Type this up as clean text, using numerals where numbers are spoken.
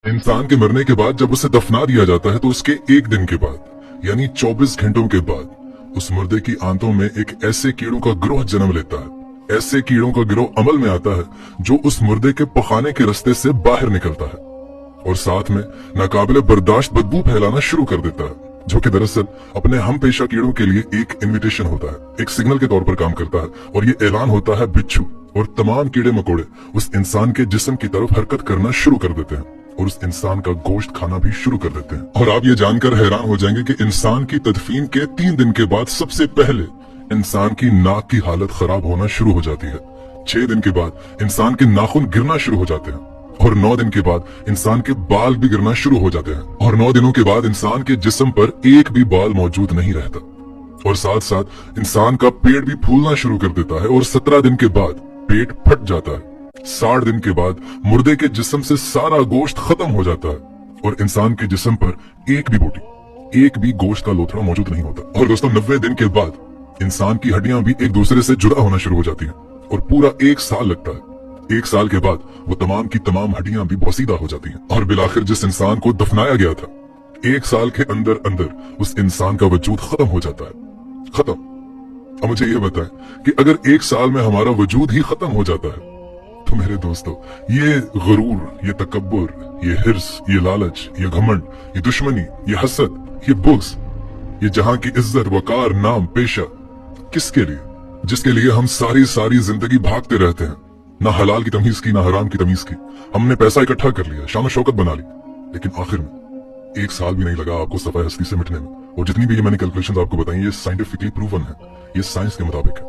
इंसान के मरने के बाद जब उसे दफना दिया जाता है तो उसके एक दिन के बाद यानी 24 घंटों के बाद उस मुर्दे की आंतों में एक ऐसे कीड़ों का गिरोह जन्म लेता है। ऐसे कीड़ों का गिरोह अमल में आता है जो उस मुर्दे के पखाने के रास्ते से बाहर निकलता है और साथ में नाकाबिले बर्दाश्त बदबू फैलाना शुरू कर देता है, जो कि दरअसल अपने हम पेशा कीड़ों के लिए एक इन्विटेशन होता है, एक सिग्नल के तौर पर काम करता है। और ये ऐलान होता है बिच्छू और तमाम कीड़े मकोड़े उस इंसान के जिस्म की तरफ हरकत करना शुरू कर देते हैं और उस इंसान का गोश्त खाना भी शुरू कर देते हैं। और आप ये जानकर हैरान हो जाएंगे कि इंसान की तदफीन के 3 दिन के बाद सबसे पहले इंसान की नाक की हालत खराब होना शुरू हो जाती है। 6 दिन के बाद इंसान के नाखून गिरना शुरू हो जाते हैं और 9 दिन के बाद इंसान के बाल भी गिरना शुरू हो जाते हैं और 9 दिनों के बाद इंसान के जिस्म पर एक भी बाल मौजूद नहीं रहता और साथ साथ इंसान का पेट भी फूलना शुरू कर देता है और 17 दिन के बाद पेट फट जाता है। 60 दिन के बाद मुर्दे के जिस्म से सारा गोश्त खत्म हो जाता है और इंसान के जिस्म पर एक भी बोटी, एक भी गोश्त का लोथड़ा मौजूद नहीं होता। और दोस्तों 90 दिन के बाद इंसान की हड्डियां भी एक दूसरे से जुड़ा होना शुरू हो जाती हैं और पूरा 1 साल लगता है। 1 साल के बाद वो तमाम की तमाम हड्डियां भी बोसीदा हो जाती हैं और बिलाखिर जिस इंसान को दफनाया गया था 1 साल के अंदर अंदर उस इंसान का वजूद खत्म हो जाता है। खत्म। अब मुझे ये बताएं कि अगर 1 साल में हमारा वजूद ही खत्म हो जाता है तो मेरे दोस्तों ये गुरूर, ये तकब्बुर, ये हिर्स, ये लालच, ये घमंड, ये दुश्मनी, ये हसद, ये बुग़्ज़, ये जहां की इज्जत, वकार, नाम, पेशा किसके लिए, जिसके लिए हम सारी जिंदगी भागते रहते हैं, ना हलाल की तमीज की ना हराम की तमीज की। हमने पैसा इकट्ठा कर लिया, शान शौकत बना ली, लेकिन आखिर में 1 साल भी नहीं लगा आपको सफाई हस्ती से मिटने में। और जितनी भी ये मैंने कैलकुलेशंस आपको बताई ये साइंटिफिकली प्रूवन है, ये साइंस के मुताबिक है।